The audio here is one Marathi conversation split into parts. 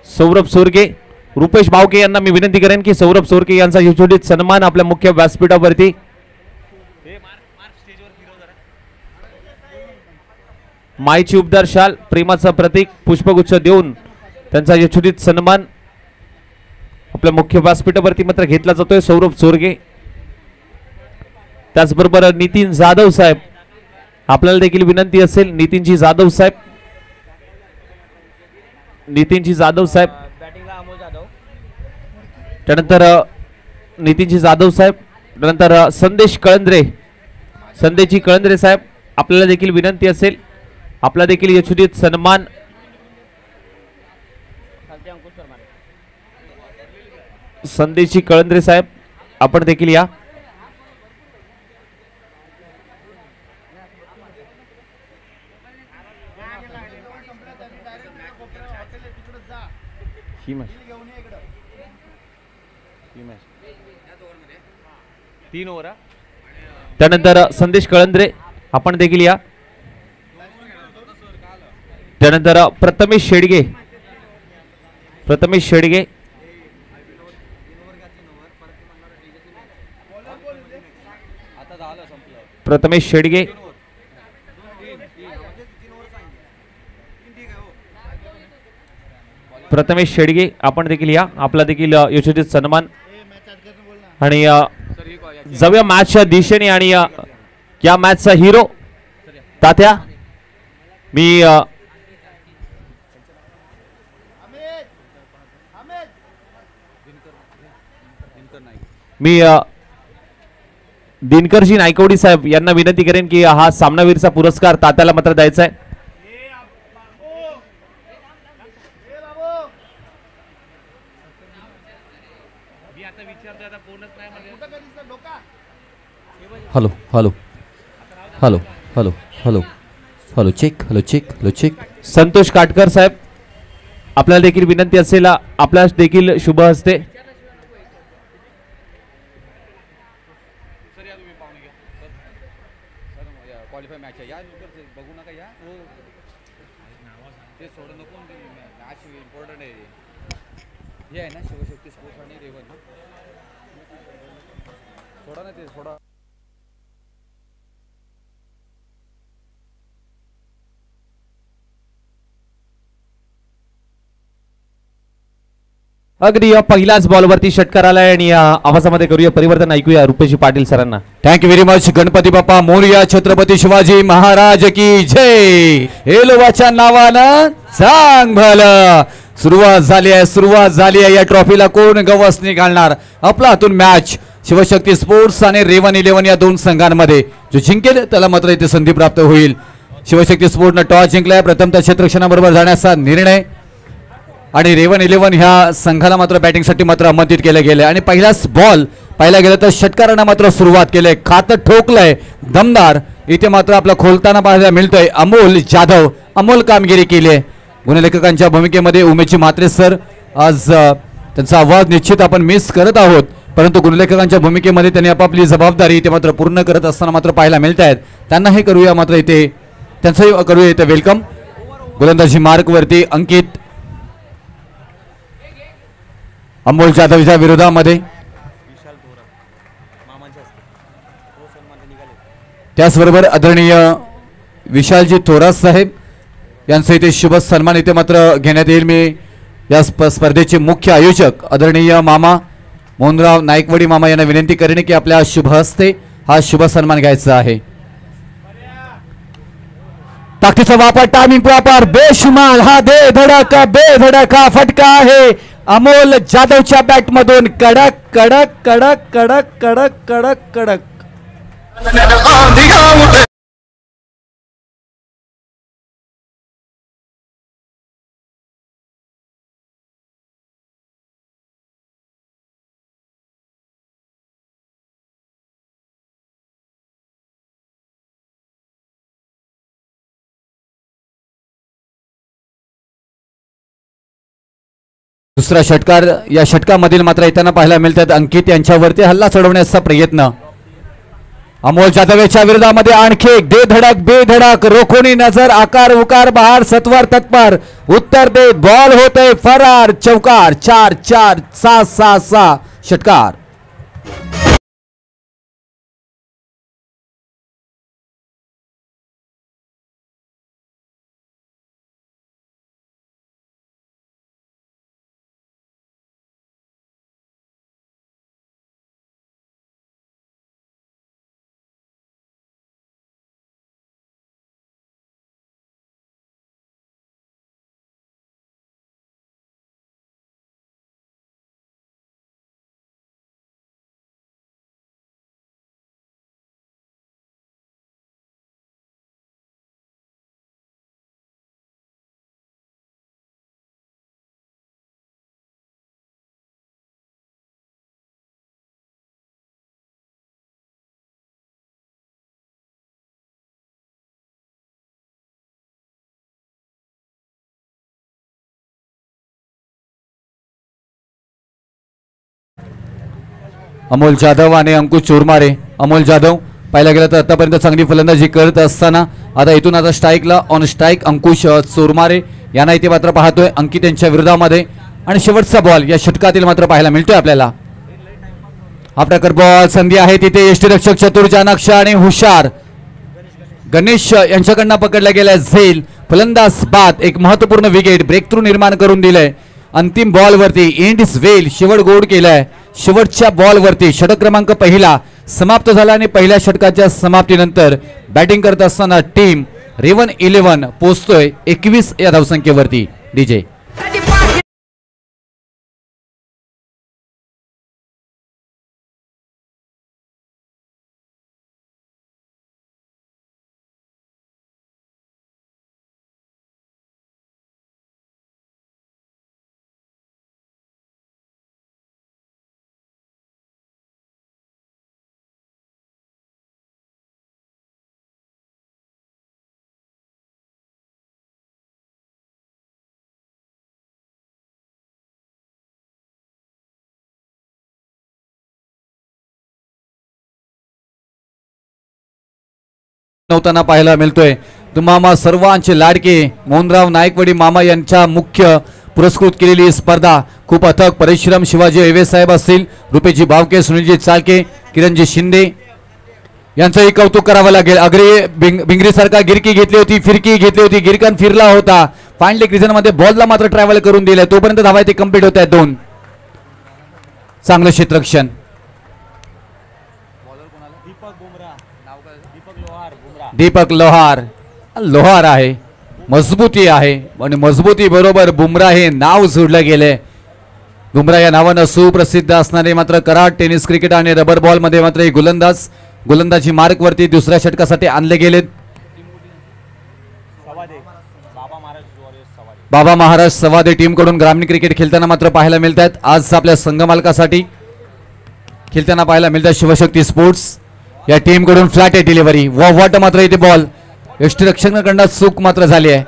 सौरभ सोरके, रुपेश भावके यांना मी विनंती करेन की सौरभ सोरके यांचा यशोचित सन्मान आपल्या मुख्य व्यासपीठावरती मायची उपदार शाल प्रेमाचं प्रतीक पुष्पगुच्छ देऊन त्यांचा यशोचित सन्मान आपल्या मुख्य व्यासपीठावरती मात्र घेतला जातोय सौरभ सोरगे। त्याचबरोबर नितीन जाधव साहेब आपल्याला देखील विनंती असेल नितीनजी जाधव साहेब त्यानंतर नितीनजी जाधव साहेब त्यानंतर संदेश कळंद्रे साहेब आपल्याला देखील विनंती असेल आपला देखील यशोचित सन्मान संदेशी कळंद्रे साहेब आपण देखील या। त्यानंतर संदेश कळंद्रे आपण देखील या। त्यानंतर प्रथमेश शेडगे आपण देखील या आपला देखील यशोचित सन्मान आणि जाऊया मॅचच्या दिशेने आणि या मॅचचा हिरो तात्या मी दिनकरजी नायकवडी साहेब यांना विनंती करेन की हा सामनावीरचा पुरस्कार तात्याला मात्र द्यायचा आहे। Hello hello hello hello hello hello check Santosh Katkar साहेब आपल्याला देखील विनंती असेल आपल्या देखील शुभ हस्ते अगदी पहिल्याच बॉलवरती षटकार आलाय आणि या आवाजामध्ये करूया परिवर्तन ऐकूया रुपेश पाटील सरांना। Thank you very much. Ganpati Bappa Morya, Chhatrapati Shivaji Maharaj की जय। एलोवाच्या नावानं सांग भलं। सुरुवात झाली आहे या ट्रॉफीला कोण गवसणी घालणार आपला हातून मॅच शिवशक्ती स्पोर्ट्स आणि रेवन 11 या दोन संघांमध्ये जो जिंकेल त्याला मात्र इथे संधी प्राप्त होईल। शिवशक्ती स्पोर्ट्सने टॉस जिंकलाय प्रथमतः क्षेत्ररक्षणाबरोबर जाण्याचा निर्णय आणि रेवन 11 ह्या संघाला मात्र बॅटिंगसाठी मात्र आमंत्रित केले गेले आणि पहिलाच बॉल पाहिला गेलं तर षटकारानं मात्र सुरुवात केली खातं ठोकलंय दमदार इथे मात्र आपला खोलताना पाहायला मिळतोय अमोल जाधव अमोल कामगिरी केली आहे। गुणलेखकांच्या भूमिकेमध्ये उमेशजी म्हात्रे सर आज त्यांचा आवाज निश्चित आपण मिस करत आहोत परंतु गुणलेखकांच्या भूमिकेमध्ये त्यांनी आपापली जबाबदारी इथे मात्र पूर्ण करत असताना मात्र पाहायला मिळत आहेत। त्यांना हे करूया मात्र इथे त्यांचं करूया इथे वेलकम। गोलंदाजी मार्क वरती अंकित अमोल जाधवच्या विरोधामध्ये त्याचबरोबर आदरणीय विशालजी थोरात साहेब यांचं इथे शुभ सन्मान इथे मात्र घेण्यात येईल। मी या स्पर्धेचे मुख्य आयोजक आदरणीय मामा मोहनराव नायकवडी मामा यांना विनंती करेन की आपल्या शुभ हस्ते हा शुभ सन्मान घ्यायचा आहे। ताकदीचा वापर टायमिंग प्रॉपर बेशुमार हा बेधडका फटका आहे अमोल जाधवच्या बॅट मधून कडक कडक कडक कडक कडक कडक कडक दुसरा षटकार या षटकामधील मात्र येताना पाहायला मिळतात अंकित यांच्यावरती हल्ला चढवण्याचा प्रयत्न अमोल जाधवेच्या विरोधामध्ये आणखी एक दे धडक बेधडक रोखोनी नजर आकार उकार बहार सत्वर तत्पर उत्तर दे बॉल होते फरार चौकार 4-4 6-6-6 षटकार. अमोल जाधव आणि अंकुश चोरमारे. अमोल जाधव पाहिला गेलं तर आतापर्यंत चांगली फलंदाजी करत असताना आता इथून आता स्ट्राईकला ऑन स्ट्राईक अंकुश चोरमारे यांना इथे मात्र पाहतोय अंकित यांच्या विरोधामध्ये. आणि शेवटचा बॉल या षटकातील मात्र पाहायला मिळतोय आपल्याला. आपल्याकडे बॉल संधी आहे तिथे यष्टीरक्षक चतुर चाणाक्ष आणि हुशार गणेश यांच्याकडनं पकडला गेला झेल फलंदाज बाद. एक महत्वपूर्ण विकेट ब्रेक थ्रू निर्माण करून दिलंय. अंतिम बॉल वरती इंडिस वेल शेवट गोड केलाय. शेवटच्या बॉल वरती षटक क्रमांक पहिला समाप्त झाला आणि पहिल्या षटकाच्या समाप्तीनंतर बॅटिंग करत असताना टीम रेवन 11 पोहोचतोय 21 या धावसंख्येवरती. डीजे नव्हताना पाहायला मिळतोय. तुम्हा सर्वांचे लाडके मोहनराव नायकवडी मामा यांच्या मुख्य पुरस्कृत केलेली स्पर्धा खूप अथक परिश्रम शिवाजी ऐवे साहेब असतील रुपेशजी बावके सुनीलजी चालके किरणजी शिंदे यांचंही कौतुक करावं लागेल. अग्रे बिंगरी सारखा गिरकी घेतली होती फिरकी घेतली होती गिरकन फिरला होता फाईन लेग रिजन मध्ये बॉलला मात्र ट्रॅव्हल करून दिलाय तोपर्यंत धावा ते कंप्लीट होत आहेत 2. चांगलं क्षेत्ररक्षण दीपक लोहार. लोहार आहे मजबूती आहे आणि मजबूती बरोबर बुमरा हे नाव जोडलं गेले. बुमरा या नावानं सुप्रसिद्ध असणारे मात्र कराड टेनिस क्रिकेट आणि रबर बॉल मध्ये मात्र गोलंदाजी मार्क वरती दुसऱ्या षटकासाठी आणले गेलेत. बाबा महाराज सवादे टीम कडून ग्रामीण क्रिकेट खेळताना मात्र पाहायला मिळत आहेत. आज आपल्या संघ मालकासाठी खेळताना पाहायला मिळतात शिवशक्ती स्पोर्ट्स या टीम कडून फ्लॅट आहे डिलिव्हरी वाट मात्र इथे बॉल यष्टीरक्षकांकडून चूक मात्र झाली आहे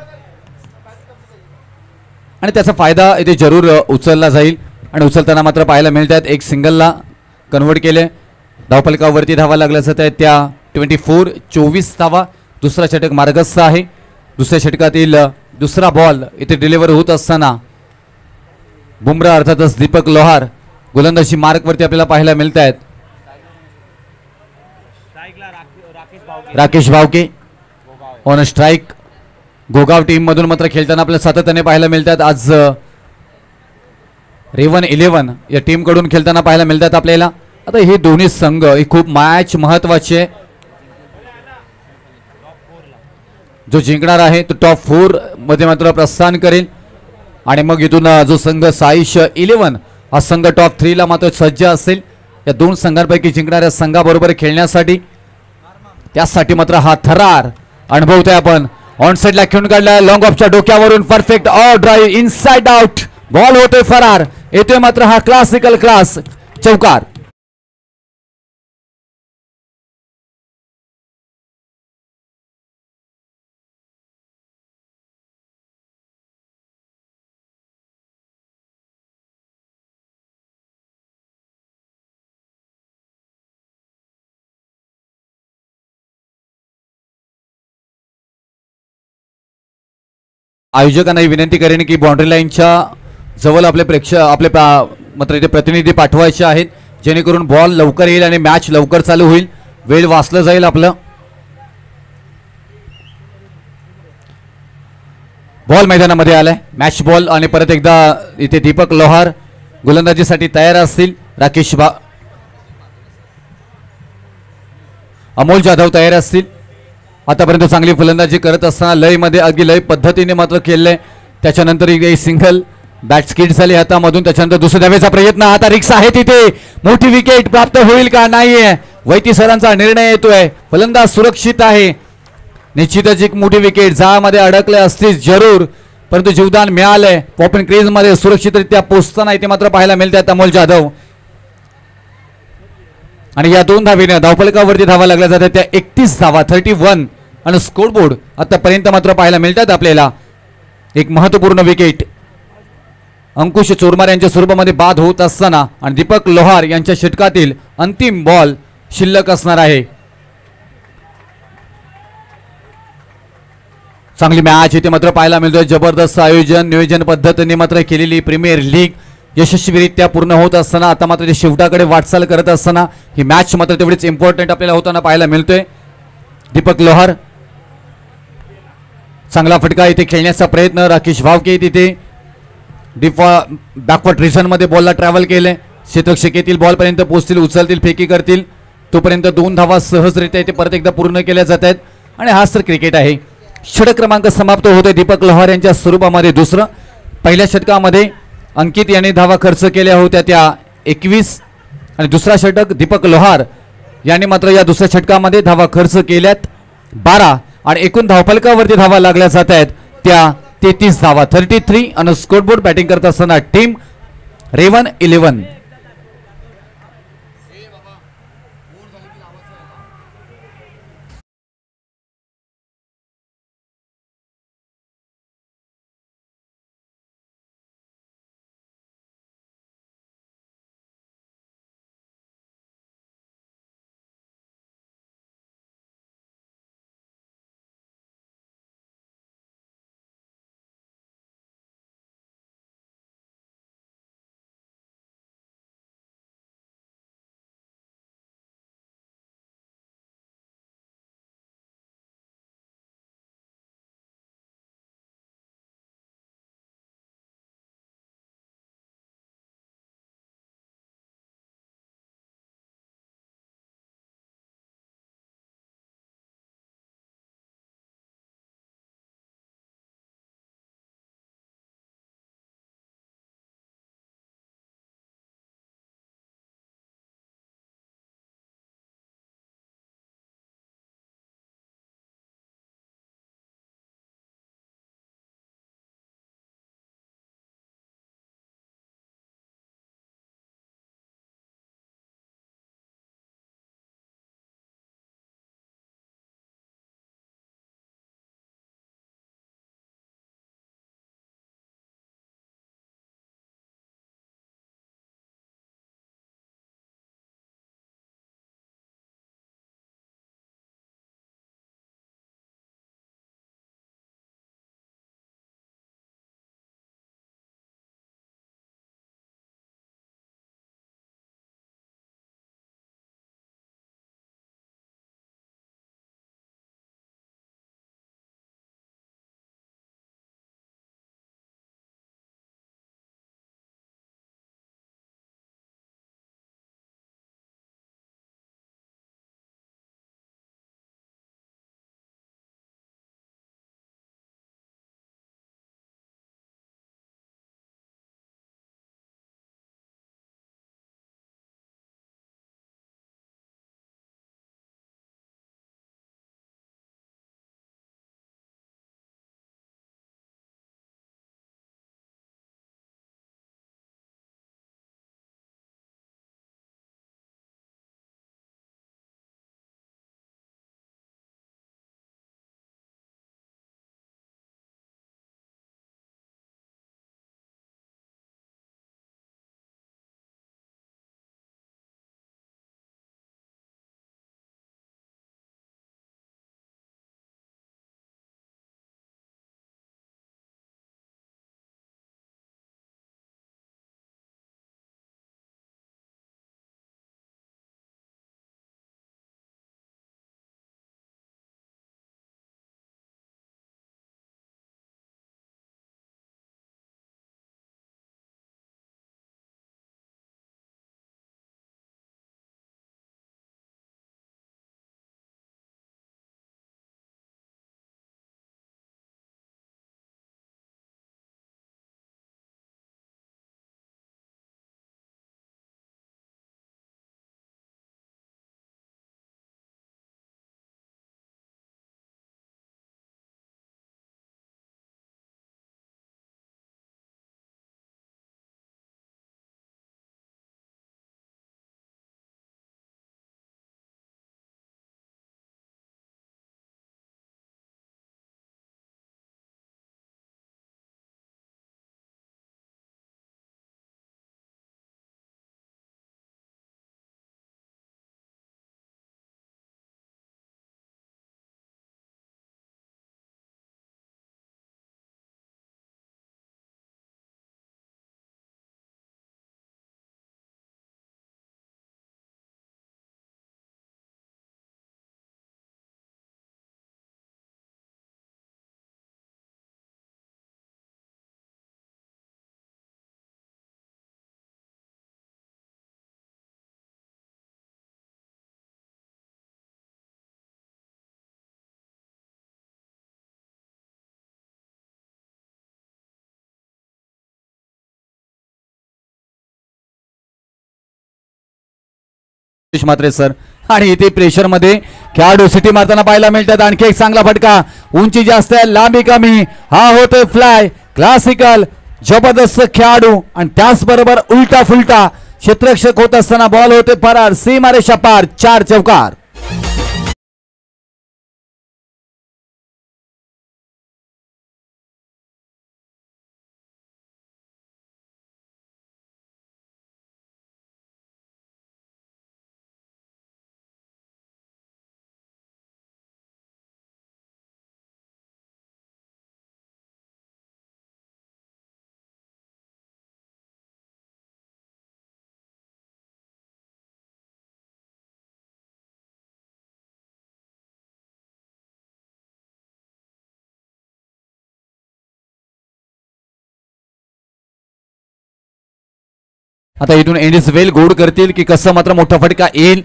आणि त्याचा फायदा इथे जरूर उचलला जाईल आणि उचलताना मात्र पाहायला मिळत आहेत. एक सिंगलला कन्वर्ट केले धावफलकावरती धावा लागल्याच त्या 24 धावा. दुसरा षटक मार्गस्थ आहे. दुसऱ्या षटकातील दुसरा बॉल इथे डिलिव्हर होत असताना बुमरा अर्थातच दीपक लोहार गोलंदाजी मार्क वरती आपल्याला पाहायला मिळत आहेत. Rakesh भावके on strike Gogaon team मधून मात्र खेळताना आपल्याला सातत्याने पाहायला मिळतात. आज रेवन 11 या टीम कडून खेळताना पाहायला मिळतात आपल्याला. आता हे दोन्ही संघ ही खूप मॅच महत्वाचे जो जिंकणार आहे तो टॉप 4 मध्ये मात्र प्रस्थान करेल आणि मग इथून जो संघ साईश 11 हा संघ टॉप 3 ला मात्र सज्ज असेल. या दोन संघांपैकी जिंकणाऱ्या संघाबरोबर खेळण्यासाठी त्यासाठी मात्र हा थरार अनुभवतोय आपण. ऑन साइडला खेळून काढला लॉंग ऑफच्या डोक्यावरून perfect all drive inside out ball होतोय फरार. येतोय मात्र हा क्लासिकल क्लास चौकार. आयोजकांना विनंती करेन की बाउंड्री लाईनच्या जवळ आपले मात्र इथे प्रतिनिधी पाठवायचे आहेत, जेणेकरून बॉल लवकर येईल आणि मॅच लवकर चालू होईल, वेळ वाचलं जाईल आपलं. बॉल मैदानामध्ये आलाय, मॅच बॉल. आणि परत एकदा इथे दीपक लोहार गोलंदाजीसाठी तयार असतील. अमोल जाधव तयार असतील. आतापर्यंत चांगली फलंदाजी करत असताना लयमध्ये अगदी लय पद्धतीने मात्र केलंय. त्याच्यानंतर सिंगल बॅट स्किट झाली हातामधून. त्याच्यानंतर दुसऱ्या धावेचा प्रयत्न, आता रिक्स आहे तिथे, मोठी विकेट प्राप्त होईल का नाहीये, वैती सरांचा निर्णय येतोय. फलंदाज सुरक्षित आहे, निश्चितच एक मोठी विकेट जाळ्यामध्ये अडकले असतील जरूर, परंतु जीवदान मिळालंय. पॉपिन क्रीज मध्ये सुरक्षितरित्या पोहोचताना इथे मात्र पाहायला मिळतात अमोल जाधव. आणि या 2 धावेने धावफलकावरती धावा लागल्या जातात त्या 31 धावा 31. आणि स्कोरबोर्ड आतापर्यंत मात्र पाहायला मिळतात आपल्याला. एक महत्वपूर्ण विकेट अंकुश चोरमार यांच्या स्वरूपामध्ये बाद होत असताना आणि दीपक लोहार यांच्या षटकातील अंतिम बॉल शिल्लक असणार आहे. चांगली मॅच इथे मात्र पाहायला मिळतोय. जबरदस्त आयोजन नियोजन पद्धतीने मात्र केलेली प्रीमियर लीग यशस्वीरित्या पूर्ण होत असताना आता मात्र शेवटाकडे वाटचाल करत असताना ही मॅच मात्र तेवढीच इम्पॉर्टंट आपल्याला होताना पाहायला मिळतोय. दीपक लोहार चांगला फटका इथे खेळण्याचा प्रयत्न. राकेश भावके तिथे बॅकवर्ड रिजन मध्ये बॉलला ट्रॅव्हल केलंय. क्षेत्रक्षेतील बॉल पर्यंत पोहोचतील, उचलतील, फेकी करतील, तोपर्यंत 2 धावा सहजरित्या इथे परत एकदा पूर्ण केल्या जात आहेत. आणि हाच तर क्रिकेट आहे. षटक क्रमांक समाप्त होते दीपक लोहार यांच्या स्वरूपामध्ये दुसरं. पहिल्या षटकामध्ये अंकित यांनी धावा खर्च केल्या होत्या त्या 21 आणि दुसरा षटक दीपक लोहार यांनी मात्र या दुसऱ्या षटकामध्ये धावा खर्च केल्यात 12 आणि एकूण धावफलकावरती धावा लागल्या जात आहेत त्या 33 धावा 33. आणि स्कोरबोर्ड बॅटिंग करत असताना टीम रेवन 11. मात्रे सर आणि इथे प्रेशर मध्ये खेळाडू सिटी मारताना पाहायला मिळतात. आणखी एक चांगला फटका, उंची जास्त आहे लांबी कमी, हा होतोय फ्लाय. क्लासिकल जबरदस्त खेळाडू आणि त्याचबरोबर उलटा फुलटा क्षेत्ररक्षक होत असताना बॉल होते फरार. सीमारेषा पार, 4 चौकार. आता इथून एंडिस वेल गोड करतील की कसं मात्र मोठा फटका येईल.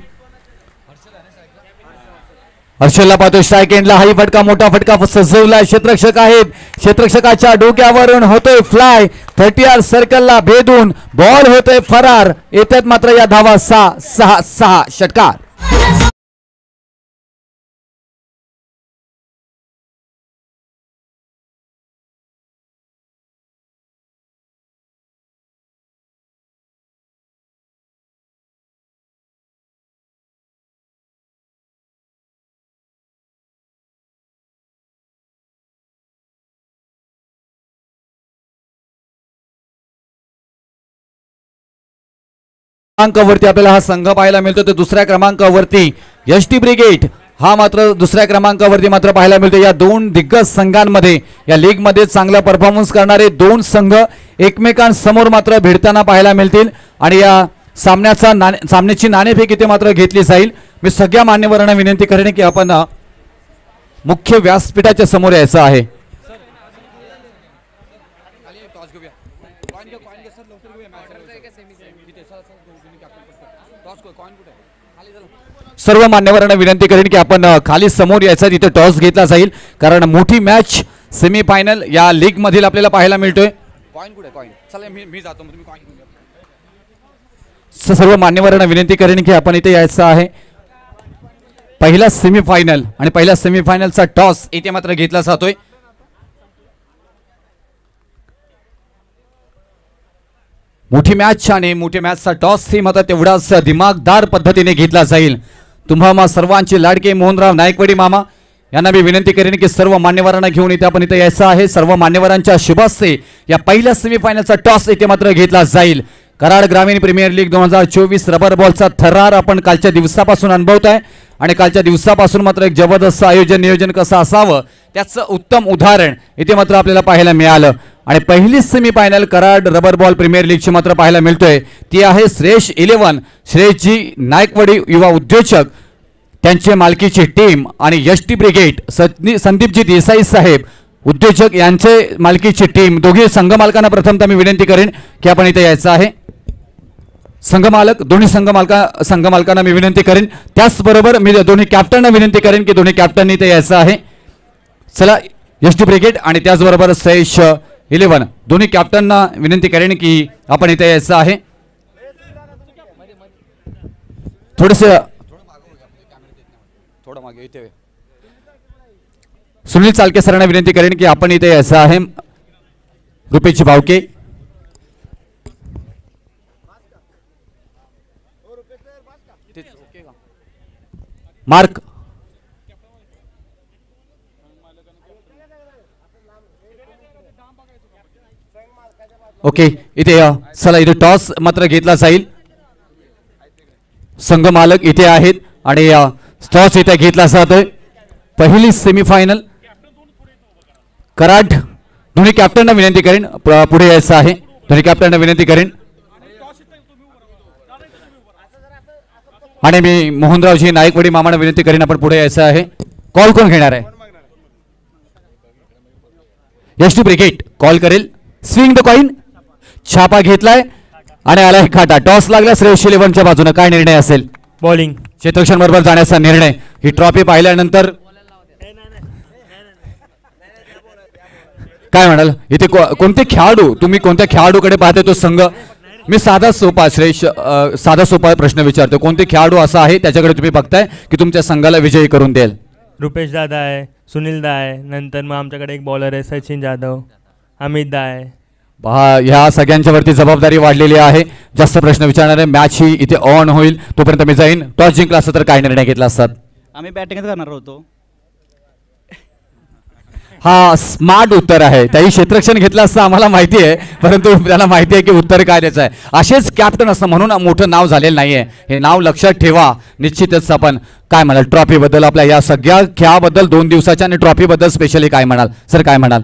हर्षलला पाहतो स्ट्राईक एंडला, हाही फटका मोठा फटका सजवला. क्षेत्ररक्षक आहेत, क्षेत्ररक्षकाच्या डोक्यावरून होतोय फ्लाय. 30 सर्कलला भेदून बॉल होतोय फरार. येतात मात्र या धावा 6-6-6 षटकार. क्रमांकावरती आपल्याला हा संघ पाहायला मिळतो. तर दुसऱ्या क्रमांकावरती एसटी ब्रिगेड हा मात्र दुसऱ्या क्रमांकावरती मात्र पाहायला मिळतो. या दोन दिग्गज संघांमध्ये या लीग मध्ये चांगला परफॉर्मन्स करणारे दोन संघ एकमेकांसमोर मात्र भिडताना पाहायला मिळतील आणि या सामन्याची नाणेफेक इथे मात्र घेतली जाईल. मी सगळ्या मान्यवरांना विनंती करेन की आपण मुख्य व्यासपीठाच्या समोर यायचं आहे. सर्व मान्यवरांना विनंती करेन की आपण खाली समोर यायचं, तिथे टॉस घेतला जाईल कारण मोठी मॅच सेमीफायनल या लीग मधील आपल्याला पाहायला मिळतोय. सर्व मान्यवरांना विनंती करेन की आपण इथे यायचं आहे. पहिला सेमीफायनल आणि पहिल्या सेमीफायनलचा टॉस इथे मात्र घेतला जातोय. मोठी मॅच आणि मोठी मॅचचा टॉस ही मात्र तेवढाच दिमागदार पद्धतीने घेतला जाईल. तुम्हा सर्वांचे लाडके मोहनराव नायकवडी मामा यांना मी विनंती करेन की सर्व मान्यवरांना घेऊन इथे आपण इथे यायचं आहे. सर्व मान्यवरांच्या शुभहस्ते या पहिल्या सेमीफायनलचा टॉस इथे मात्र घेतला जाईल. कराड ग्रामीण प्रीमियर लीग 2024 रबर बॉलचा थरार आपण कालच्या दिवसापासून अनुभवत आहे आणि कालच्या दिवसापासून मात्र एक जबरदस्त आयोजन नियोजन कसं असावं त्याचं उत्तम उदाहरण इथे मात्र आपल्याला पाहायला मिळालं. आणि पहिली semifinal Karad rubber ball premier लीगची मात्र पाहायला मिळतोय. ती आहे श्रेष्ठ 11 श्रेष्ठजी नायकवडी युवा उद्योजक त्यांचे मालकीची टीम आणि एसटी ब्रिगेड संदीपजी देसाई साहेब उद्योजक यांचे मालकीची टीम. दोघे संघ मालकांना प्रथमतः मी विनंती करेन की आपण इथे यायचं आहे. संघ मालक दोन्ही संघ मालकांना मी विनंती करेन. त्याचबरोबर मी दोन्ही कॅप्टनना विनंती करेन की दोन्ही कॅप्टननी इथे यायचं आहे. चला एसटी ब्रिगेड आणि त्याचबरोबर श्रेष्ठ 11 दोन्ही कॅप्टनना विनंती करेन की आपण इथे यायचं आहे. थोडंसं मागे इथे सुनील चालके सरांना विनंती करेन की आपण इथे यायचं आहे. रुपेश भावके मार्क ओके इथे चला इथे टॉस मात्र घेतला जाईल. संघ मालक इथे आहेत आणि टॉस इथे घेतला जातोय. पहिली सेमीफायनल कराड दोन्ही कॅप्टनना विनंती करेन पुढे यायचं आहे. दोन्ही कॅप्टनना विनंती करेन आणि मी मोहनरावजी नायकवडी मामांना विनंती करेन आपण पुढे यायचं आहे. कॉल कोण घेणार आहे? एसटी ब्रिगेड कॉल करेल. स्विंग द कॉइन छापा घेतलाय आणि आलाय खाटा. टॉस लागला श्रेष्ठ 11च्या बाजूने. काय निर्णय असेल? बॉलिंग. क्षेत्ररक्षण बरोबर जाण्याचा निर्णय. ही ट्रॉफी पाहिल्यानंतर काय म्हणाल? इथे कोणते खेळाडू तुम्ही कोणत्या खेळाडूकडे पाहते तो संघ? मी साधा सोपा श्रेष साधा सोपा प्रश्न विचारतो. कोणते खेळाडू असा आहे त्याच्याकडे तुम्ही बघताय की तुमच्या संघाला विजयी करून देईल? रुपेश दादा आहे, सुनील दा आहे, नंतर मग आमच्याकडे एक बॉलर आहे सचिन जाधव, अमित दा आहे. पहा ह्या सगळ्यांच्या वरती जबाबदारी वाढलेली आहे. जास्त प्रश्न विचारणारे मॅच ही इथे ऑन होईल तोपर्यंत मी जाईन. टॉस जिंकला असता तर काय निर्णय घेतला असतात? आम्ही बॅटिंगच करणार होतो. हा स्मार्ट उत्तर आहे. त्याही क्षेत्ररक्षण घेतलं असतं आम्हाला माहिती आहे, परंतु त्याला माहिती आहे की उत्तर काय द्यायचं आहे. असेच कॅप्टन असतं म्हणून मोठं नाव झालेलं नाहीये. हे नाव लक्षात ठेवा. निश्चितच आपण काय म्हणाल ट्रॉफी बद्दल, आपल्या या सगळ्या खेळाबद्दल 2 दिवसाच्या आणि ट्रॉफी बद्दल स्पेशली काय म्हणाल सर? काय म्हणाल?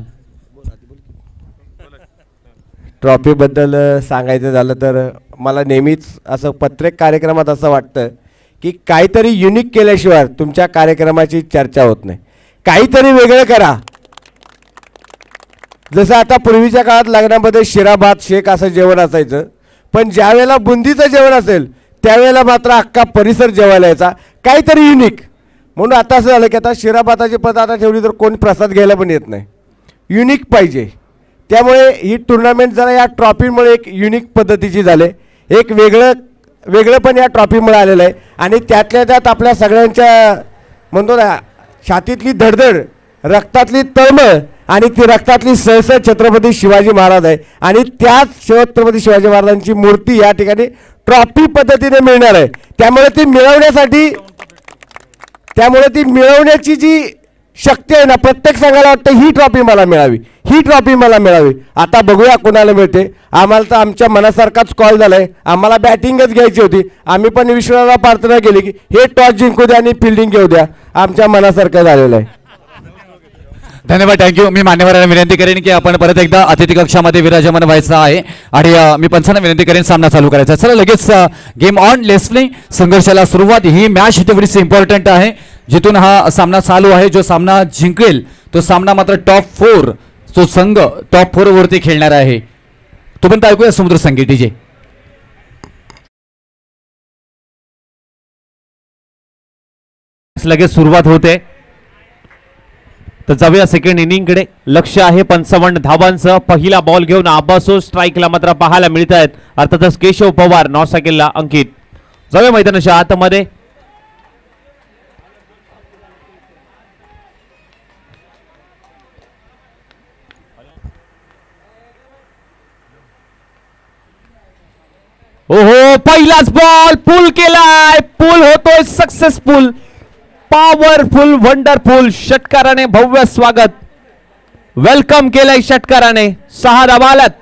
ट्रॉफी बद्दल सांगायचं झालं तर मला नेहमीच असं प्रत्येक कार्यक्रमात असं वाटतं की काहीतरी युनिक केल्याशिवाय तुमच्या कार्यक्रमाची चर्चा होत नाही. काहीतरी वेगळं करा. जसं आता पूर्वीच्या काळात लग्नामध्ये शिरा भात शेक असं जेवण असायचं, पण ज्यावेळेला बुंदीचं जेवण असेल त्यावेळेला मात्र अख्खा परिसर जेवायला यायचा. काहीतरी युनिक. म्हणून आता असं झालं की आता शिरा भाताची पद्धत आता ठेवली तर कोण प्रसाद घ्यायला पण येत नाही. युनिक पाहिजे. त्यामुळे ही टुर्नामेंट जरा या ट्रॉफीमुळे एक युनिक पद्धतीची झाले. एक वेगळं पण या ट्रॉफीमुळे आलेलं आहे. आणि त्यातल्या त्यात आपल्या सगळ्यांच्या म्हणतो ना छातीतली धडधड, रक्तातली तळमळ आणि ती रक्तातली सळसळ छत्रपती शिवाजी महाराज आहे. आणि त्याच छत्रपती शिवाजी महाराजांची मूर्ती या ठिकाणी ट्रॉफी पद्धतीने मिळणार आहे. त्यामुळे ती मिळवण्याची जी शक्ती आहे ना, प्रत्येक संघाला वाटतं ही ट्रॉफी मला मिळावी, ही ट्रॉफी मला मिळावी. आता बघूया कोणाला मिळते. आम्हाला तर आमच्या मनासारखाच कॉल झालाय. आम्हाला बॅटिंगच घ्यायची होती. आम्ही पण विश्वाला प्रार्थना केली की हे टॉस जिंकू द्या आणि फिल्डिंग घेऊ द्या. आमच्या मनासारखं झालेलं आहे. धन्यवाद, थँक्यू. मी मान्यवरांना विनंती करेन की आपण परत एकदा अतिथी कक्षामध्ये विराजमान व्हायचं आहे आणि मी पंचांना विनंती करेन सामना चालू करायचा. चला लगेच गेम ऑन लेस्टली संघर्षाला सुरुवात. ही मॅच तेवढीच इम्पॉर्टंट आहे. जिथून हा सामना चालू आहे, जो सामना जिंकेल तो सामना मात्र टॉप 4, तो संघ टॉप 4 वरती खेळणार आहे. तोपर्यंत ऐकूया समुद्र संगीत डीजे. लगेच सुरुवात होते. तर जाऊया सेकंड इनिंगकडे. लक्ष आहे 55 धावांचं. पहिला बॉल घेऊन आबासो स्ट्राईकला मात्र पाहायला मिळत आहेत. अर्थातच केशव पवार, नॉर्थ सायकलला अंकित. जाऊया मैदानाच्या आतमध्ये. ओहो, पहिलाच बॉल पुल केलाय. पुल होतोय सक्सेसफुल, पॉवरफुल, वंडरफुल. षटकाराने भव्य स्वागत, वेलकम केलंय षटकाराने. 6 धावा आल्यात.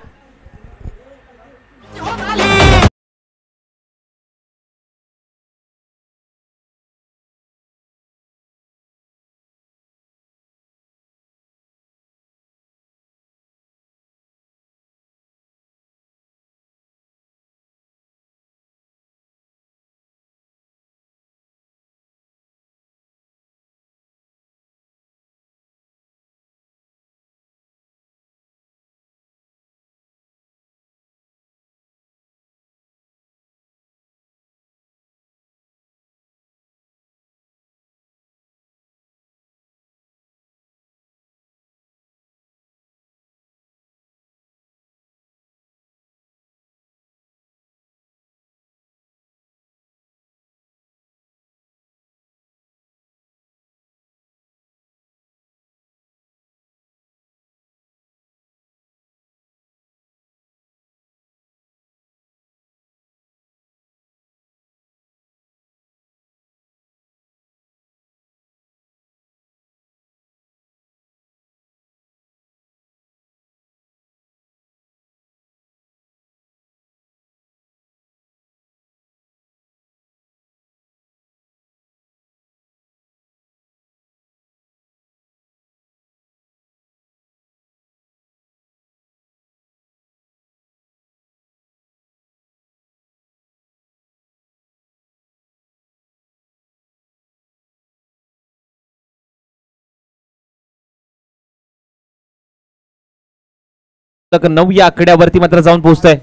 तक 9 या आकड्यावरती मात्र जाऊन पोहोचतोय.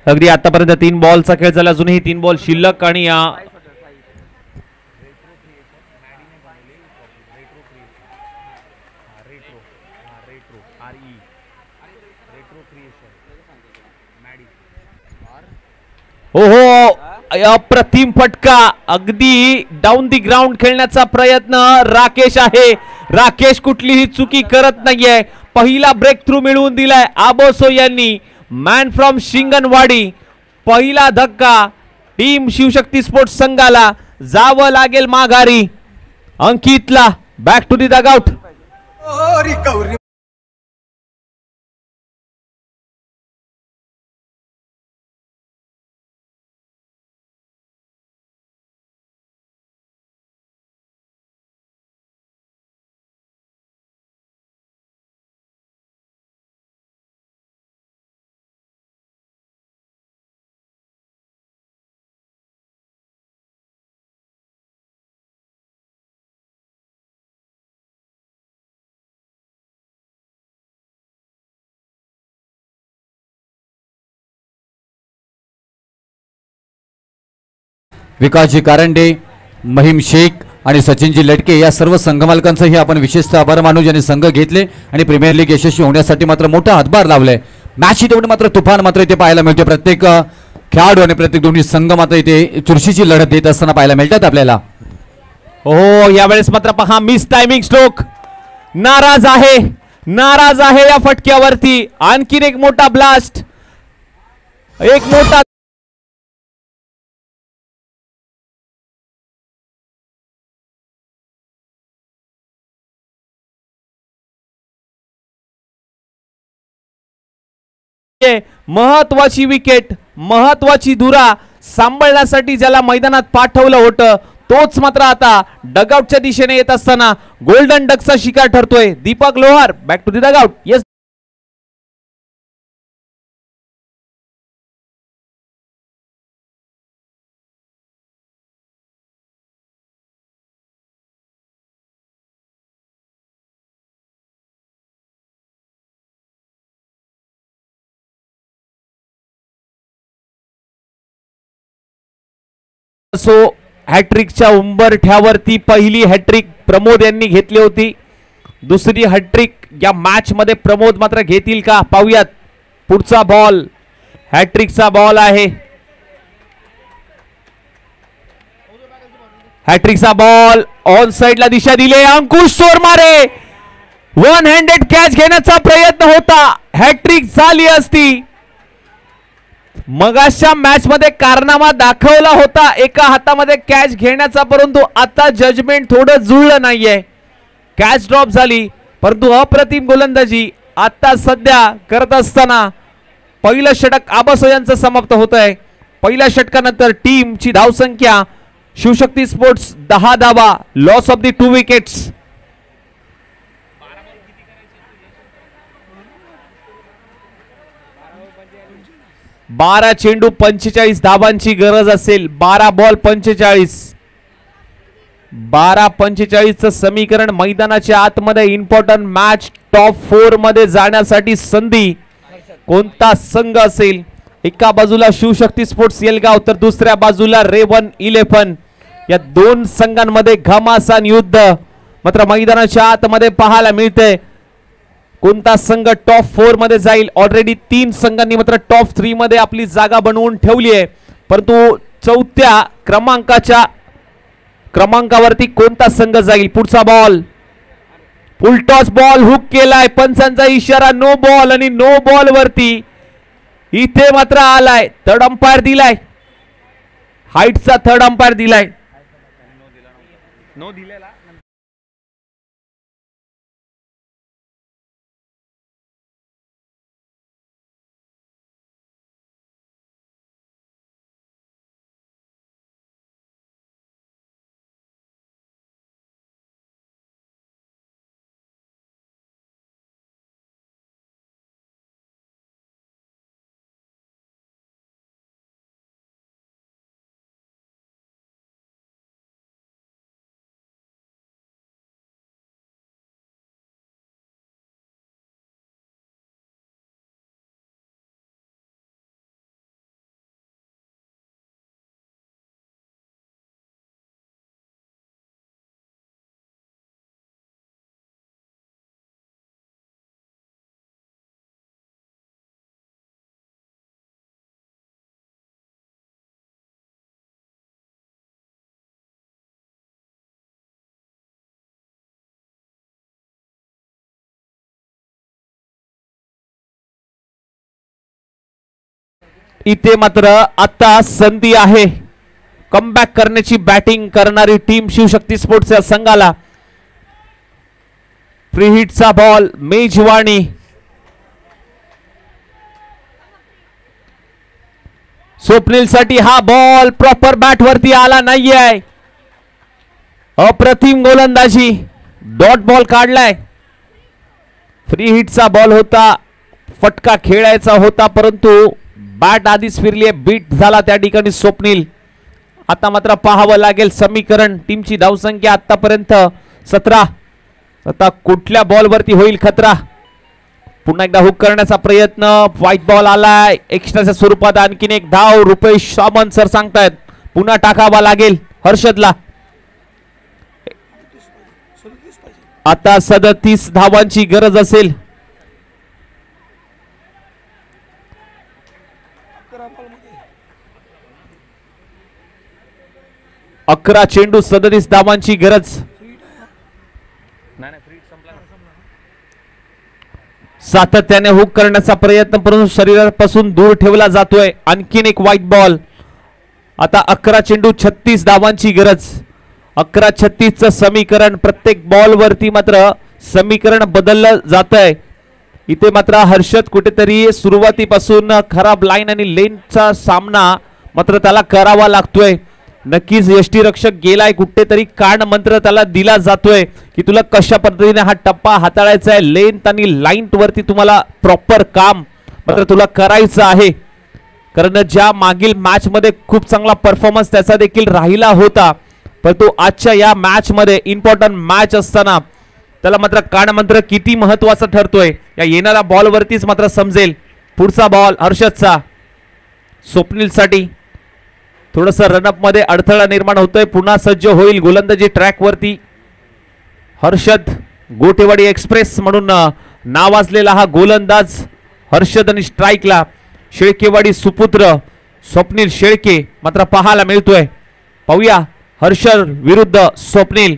अगदी आतापर्यंत 3 बॉलचा खेळ झाला. अजूनही 3 बॉल शिल्लक आणि ओहो, अप्रतिम फटका, अगदी डाऊन दी ग्राउंड खेळण्याचा प्रयत्न राकेश आहे. राकेश कुठलीही चुकी करत नाहीये. पहिला ब्रेक थ्रू मिळवून दिलाय आबोसो यांनी. Man from Shinganwadi. पहिला धक्का टीम शिवशक्ती स्पोर्ट्स संघाला. जावं लागेल माघारी. अंकितला back to the dugout. Vikasji Karande, Mahim Shaikh आणि सचिनजी लटके या सर्व संघ मालकांचाही आपण विशेषतः आभार मानू, ज्यांनी संघ घेतले आणि प्रीमियर लीग यशस्वी होण्यासाठी मात्र मोठा हातभार लावलाय. मॅच तेवढं मात्र तुफान मात्र इथे पाहायला मिळते. प्रत्येक खेळाडू आणि प्रत्येक दोन्ही संघ मात्र इथे चुरशीची लढत देत असताना पाहायला मिळतात आपल्याला. हो, यावेळेस मात्र पहा मिस टायमिंग स्ट्रोक. नाराज आहे, नाराज आहे या फटक्यावरती. आणखीन एक मोठा ब्लास्ट, एक मोठा महत्वाची विकेट, महत्वाची धुरा सांभाळण्यासाठी ज्याला मैदानात पाठवलं होतं तोच मात्र आता डगआउटच्या दिशेने येत असताना गोल्डन डकचा शिकार ठरतोय. Deepak Lohar back to the dugout. Yes, so हॅट्रिकच्या उंबरठ्यावरती पहिली हॅट्रिक प्रमोद यांनी घेतली होती. दुसरी हॅट्रिक या मॅच मध्ये प्रमोद मात्र घेतील का पाहूयात. पुढचा बॉल हॅट्रिकचा बॉल आहे. हॅट्रिकचा बॉल ऑन साइडला दिशा दिले. अंकुश चोरमारे वन हँडेड कॅच घेण्याचा प्रयत्न होता. हॅट्रिक झाली असती. मगाच्या मॅच मध्ये कारनामा दाखवला होता एका हातामध्ये कॅच घेण्याचा, परंतु आता जजमेंट थोडं जुळलं नाहीये. कॅच ड्रॉप झाली, परंतु अप्रतिम गोलंदाजी आता सध्या करत असताना पहिलं षटक आबासो यांचं समाप्त होत आहे. पहिल्या षटकानंतर टीमची धावसंख्या शिवशक्ती स्पोर्ट्स 10 धावा, लॉस ऑफ दी 2 विकेट्स. 12 चेंडू 45 धावांची गरज असेल. 12 बॉल 45. 12-45 समीकरण मैदानाच्या आतमध्ये इम्पॉर्टंट मॅच टॉप 4 मध्ये जाण्यासाठी संधी कोणता संघ असेल. एका बाजूला शिवशक्ती स्पोर्ट्स येलगाव तर दुसऱ्या बाजूला रेवन 11. या दोन संघांमध्ये घमासान युद्ध मात्र मैदानाच्या आतमध्ये पाहायला मिळते. कोणता संघ टॉप 4 मध्ये जाईल. ऑलरेडी 3 संघांनी मात्र टॉप 3 मध्ये आपली जागा बनवून ठेवली आहे, परंतु चौथ्या क्रमांकावरती कोणता संघ जाईल. पुढचा बॉल फुलटॉस बॉल हुक केलाय. पंचांचा इशारा नो बॉल आणि नो बॉल वरती इथे मात्र आलाय. थर्ड अंपायर दिलाय, हाईटचा थर्ड अंपायर दिलाय. नो दिलेला इथे मात्र आता संधी आहे कमबॅक करण्याची बॅटिंग करणारी टीम शिवशक्ती स्पोर्ट्सच्या संघाला. फ्री हिटचा बॉल मेजवानी. स्वप्नील साठी हा बॉल प्रॉपर बॅट वरती आला नाहीये. अप्रतिम गोलंदाजी. डॉट बॉल काढलाय. फ्री हिटचा बॉल होता. फटका खेळायचा होता परंतु बॅट आधीच फिरली. बीट झाला त्या ठिकाणी स्वप्नील. आता मात्र पाहावं लागेल समीकरण. टीमची धावसंख्या आतापर्यंत 17. आता कुठल्या बॉल वरती होईल खतरा. पुन्हा एकदा हुक करण्याचा प्रयत्न. व्हाईट बॉल आलाय. एक्स्ट्राच्या स्वरूपात आणखीन एक धाव. रुपेश सामंत सर सांगतायत पुन्हा टाकावा लागेल हर्षदला. आता 37 धावांची गरज असेल. अकरा चेंडू 37 धावांची गरज. सातत्याने हुक करण्याचा प्रयत्न परंतु शरीरापासून दूर ठेवला जातोय. आणखीन एक व्हाईट बॉल. आता 11 चेंडू 36 धावांची गरज. 11-36 चं समीकरण. प्रत्येक बॉल वरती मात्र समीकरण बदललं जात आहे. इथे मात्र हर्षद कुठेतरी सुरुवातीपासून खराब लाईन आणि लेनचा सामना मात्र त्याला करावा लागतोय. नक्कीच यष्टीरक्षक गेलाय कुठेतरी. कान मंत्र त्याला दिला जातोय की तुला कशा पद्धतीने हा टप्पा हाताळायचा आहे. लेंथ आणि लाईन वरती तुम्हाला प्रॉपर काम मात्र तुला करायचं आहे. कारण ज्या मागील मॅच मध्ये खूप चांगला परफॉर्मन्स त्याचा देखील राहिला होता परंतु आजच्या या मॅच मध्ये इम्पॉर्टंट मॅच असताना त्याला मात्र कानमंत्र किती महत्वाचा ठरतोय या येणाऱ्या बॉल वरतीच मात्र समजेल. पुढचा बॉल हर्षदचा. स्वप्नील साठी थोडस रनअप मध्ये अडथळा निर्माण होतोय. पुन्हा सज्ज होईल गोलंदाजी ट्रॅक वरती. हर्षद गोटेवाडी एक्सप्रेस म्हणून नावाजलेला हा गोलंदाज हर्षद आणि स्ट्राईकला शेळकेवाडी सुपुत्र स्वप्नील शेळके मात्र पाहायला मिळतोय. पाहूया हर्षद विरुद्ध स्वप्नील.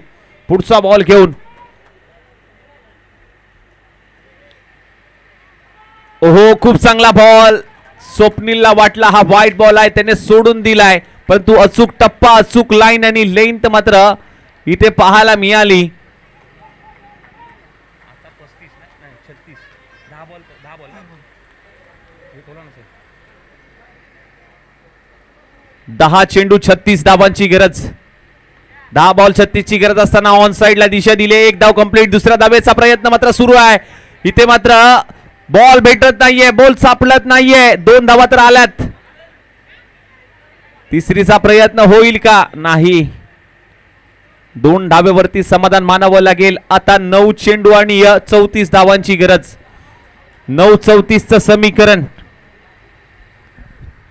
पुढचा बॉल घेऊन. ओहो खूप चांगला बॉल. स्वप्नीलला वाटला हा व्हाईट बॉल आहे त्याने सोडून दिलाय परंतु अचूक टप्पा अचूक लाईन आणि लेंथ मात्र इथे पाहायला मिळाली. दहा चेंडू 36 धावांची गरज. 10 बॉल 36 ची गरज असताना ऑन साइडला दिशा दिली. एक धाव कंप्लीट. दुसऱ्या धावेचा प्रयत्न मात्र सुरू आहे. इथे मात्र बॉल भेटत नाहीये. बॉल सापडत नाहीये. 2 धावा तर आल्यात. तिसरीचा प्रयत्न होईल का. नाही. 2 धावेवरती समाधान मानावं लागेल. आता 9 चेंडू आणि 34 धावांची गरज. 9-34 चं समीकरण.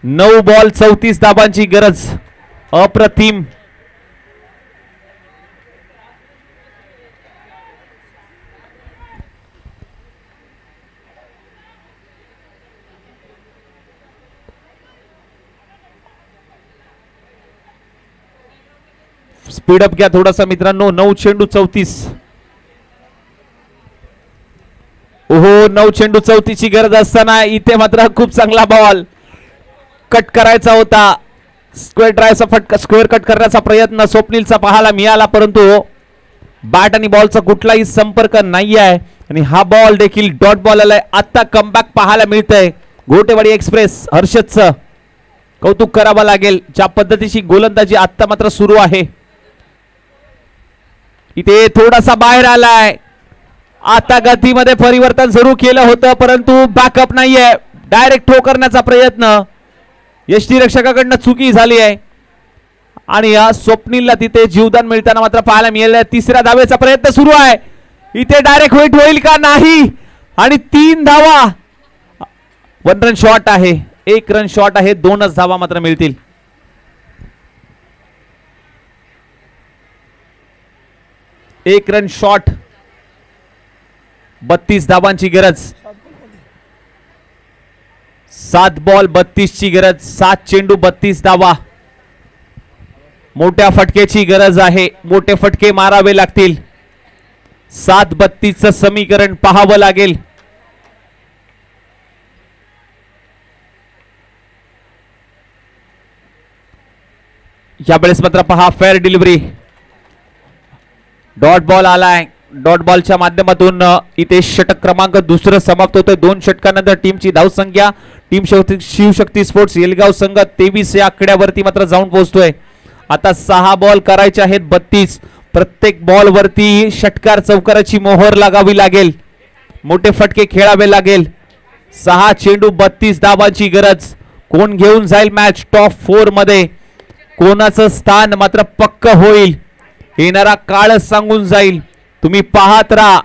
9 बॉल 34 धावांची गरज. अप्रतिम. स्पीडअप घ्या थोडासा मित्रांनो. 9 चेंडू 34. ओहो 9 चेंडू 34 ची गरज असताना इथे मात्र खूप चांगला बॉल कट करायचा होता. स्क्वेअर ड्राइव्हचा फटका. स्क्वेअर कट करण्याचा प्रयत्न स्वप्नीलचा पाहायला मिळाला परंतु बॅट आणि बॉलचा कुठलाही संपर्क नाही आहे आणि हा बॉल देखील डॉट बॉल आलाय. आता कमबॅक पाहायला मिळतंय. गोटेवाडी एक्सप्रेस हर्षदचं कौतुक करावं लागेल. ज्या पद्धतीची गोलंदाजी आता मात्र सुरू आहे. इथे थोडासा बाहेर आलाय. आता गतीमध्ये परिवर्तन सुरू केलं होतं परंतु बॅकअप नाहीये. डायरेक्ट थ्रो करण्याचा प्रयत्न यष्टीरक्षकाकडनं चुकी झाली आहे आणि या स्वप्नीलला तिथे जीवदान मिळताना मात्र पाहायला मिळालं. तिसऱ्या धावेचा प्रयत्न सुरू आहे. इथे डायरेक्ट हिट होईल का. नाही. आणि 3 धावा. 1 रन शॉट आहे. 1 रन शॉट आहे. 2च धावा मात्र मिळतील. एक रन शॉट. 32 धावांची गरज. 7 बॉल 32 ची गरज. 7 चेंडू 32 धावा. मोठ्या फटकेची गरज आहे. मोठे फटके मारावे लागतील. 7-32 चं समीकरण पाहावं लागेल. यावेळेस मात्र पहा फेअर डिलिव्हरी, डॉट बॉल आलाय. डॉट बॉलच्या माध्यमातून इथे षटक क्रमांक दुसरं समाप्त होतोय. 2 षटकानंतर टीमची धावसंख्या टीम शिवशक्ती स्पोर्ट्स येलगाव संघ 23 या आकड्यावरती मात्र जाऊन पोहोचतोय. आता 6 बॉल करायचे आहेत 32. प्रत्येक बॉल वरती षटकार चौकाराची मोहर लागावी लागेल, मोठे फटके खेळावे लागेल. 6 चेंडू 32 धावांची गरज. कोण घेऊन जाईल मॅच टॉप 4 मध्ये, कोणाचं स्थान मात्र पक्क होईल येणारा काळ सांगून जाईल. तुम्ही पाहत राहा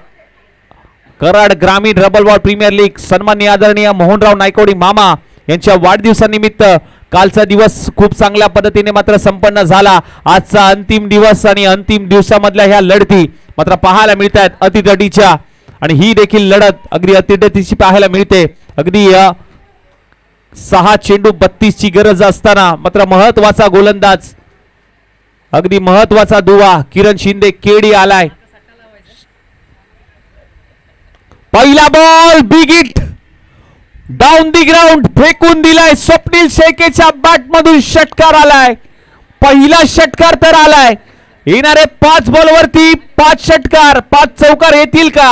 कराड ग्रामीण रबल बॉल प्रीमियर लीग. सन्माननीय आदरणीय मोहनराव नायकवडी मामा यांच्या वाढदिवसानिमित्त कालचा दिवस खूप चांगल्या पद्धतीने मात्र संपन्न झाला. आजचा अंतिम दिवस आणि अंतिम दिवसामधल्या ह्या लढती मात्र पाहायला मिळत आहेत अतितटीच्या, आणि ही देखील लढत अगदी अतितटीची पाहायला मिळते. अगदी 6 चेंडू 32 ची गरज असताना मात्र महत्वाचा गोलंदाज, अगदी महत्वाचा दुवा किरण शिंदे केडी आलाय. पहिला ball big hit down the ground फेकून दिलाय. स्वप्नील शेळकेच्या बॅट मधून षटकार आलाय. पहिला षटकार तर आलाय. येणारे 5 बॉल वरती 5 षटकार 5 चौकार येतील का?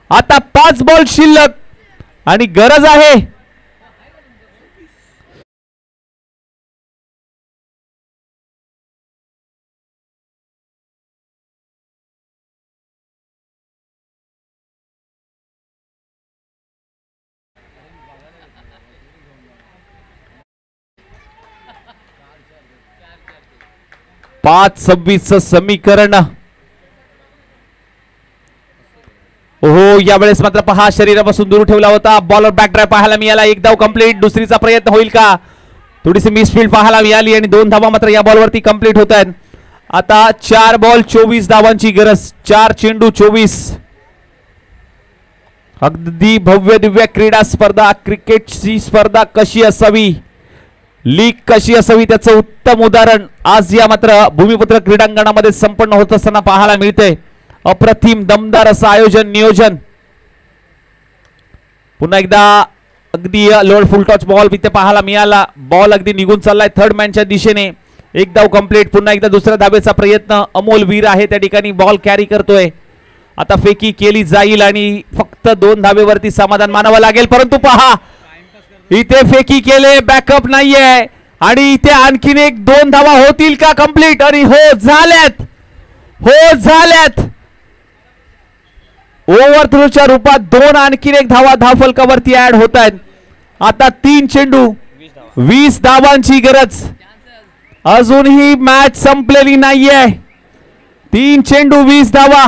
आता 5 बॉल शिल्लक आणि गरज आहे पाच 26 समीकरण. ओहो, यावेळेस मात्र पहा शरीरापासून दूर ठेवला होता. बॉलर बॅक ड्राइव्ह पाहायला मिळाला. 1 धाव कंप्लीट. दुसरीचा प्रयत्न होईल का? थोडीशी मिसफील्ड पाहायला मिळाली आणि 2 धावा मात्र या बॉलवरती कंप्लीट होत आहेत. आता 4 बॉल 24 धावांची गरज. 4 चेंडू 24. अगदी भव्य दिव्य क्रीडा स्पर्धा, क्रिकेटची स्पर्धा कशी असावी, लीग कशी असावी त्याचं उत्तम उदाहरण आज या मात्र भूमिपुत्र क्रीडांगणामध्ये संपन्न होत असताना पाहायला मिळते. अप्रतिम दमदार असं आयोजन नियोजन. पुन्हा एकदा अगदी लोड फुल टॉच बॉल इथे पाहायला मिळाला. बॉल अगदी निघून चाललाय थर्ड मॅनच्या दिशेने. 1 धाव कंप्लीट. पुन्हा एकदा दुसऱ्या धावेचा प्रयत्न. अमोल वीर आहे त्या ठिकाणी, बॉल कॅरी करतोय. आता फेकी केली जाईल आणि फक्त 2 धावेवरती समाधान मानावं लागेल. परंतु पहा इथे फेकी केले, बॅकअप नाहीये आणि इथे आणखीन 1-2 धावा होतील का कंप्लीट? आणि हो झाल्यात, हो झाल्यात. ओव्हर थ्रोच्या रूपात 2 आणखीन 1 धावा धावफलकावरती ऍड होत आहेत. आता 3 चेंडू 20 धावांची गरज. अजूनही मॅच संपलेली नाहीये. 3 चेंडू 20 धावा.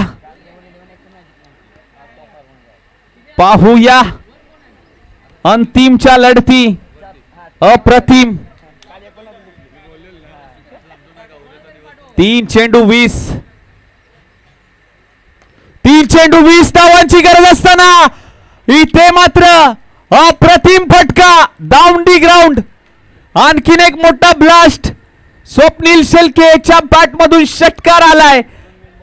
पाहूया अंतिमच्या लढती. अप्रतिम. 3 चेंडू 20. 3 चेंडू 20 धावांची गरज असताना इथे मात्र अप्रतिम फटका डाऊन दी ग्राउंड. आणखीन एक मोठा ब्लास्ट. स्वप्नील शेळकेच्या बॅट मधून षटकार आलाय.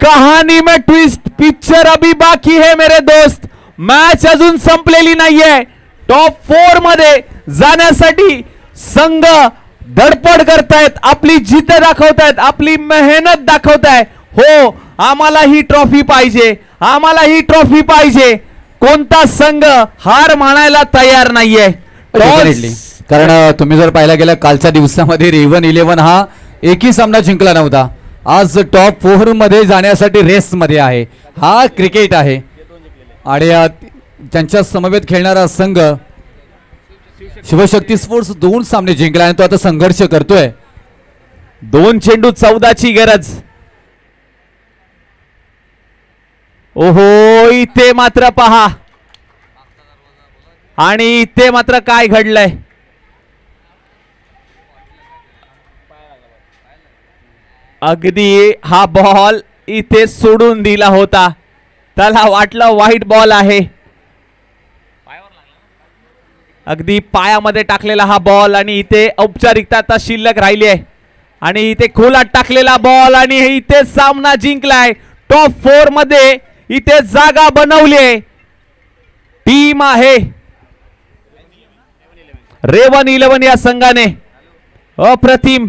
कहाणी में ट्विस्ट, पिक्चर अभी बाकी है मेरे दोस्त. मॅच अजून संपलेली नाहीये. टॉप 4 मध्ये जाण्यासाठी संघ धडपड करतायत, आपली जिद्द दाखवतायत, आपली मेहनत दाखवताय. हो, आम्हाला ही ट्रॉफी पाहिजे, आम्हाला ही ट्रॉफी पाहिजे. कोणता संघ हार मानायला तयार नाहीये. कारण तुम्ही जर पाहायला गेला कालच्या दिवसामध्ये रेवन 11 हा एकही सामना जिंकला नव्हता. आज टॉप 4 मध्ये जाण्यासाठी रेस मध्ये आहे. हा क्रिकेट आहे आणि त्यांच्या समवेत खेळणारा संघ शिवशक्ती स्पोर्ट्स 2 सामने जिंकला आणि तो आता संघर्ष करतोय. 2 चेंडू 14 ची गरज. ओहो, इथे मात्र पहा आणि इथे मात्र काय घडलंय. अगदी हा बॉल इथे सोडून दिला होता. त्याला वाटलं व्हाईट बॉल आहे. अगदी पायामध्ये टाकलेला हा बॉल आणि इथे औपचारिकता आता शिल्लक राहिली आहे आणि इथे खोलात टाकलेला बॉल आणि इथे सामना जिंकलाय. टॉप 4 मध्ये इथे जागा बनवली आहे. टीम आहे रेवन 11 या संघाने. अप्रतिम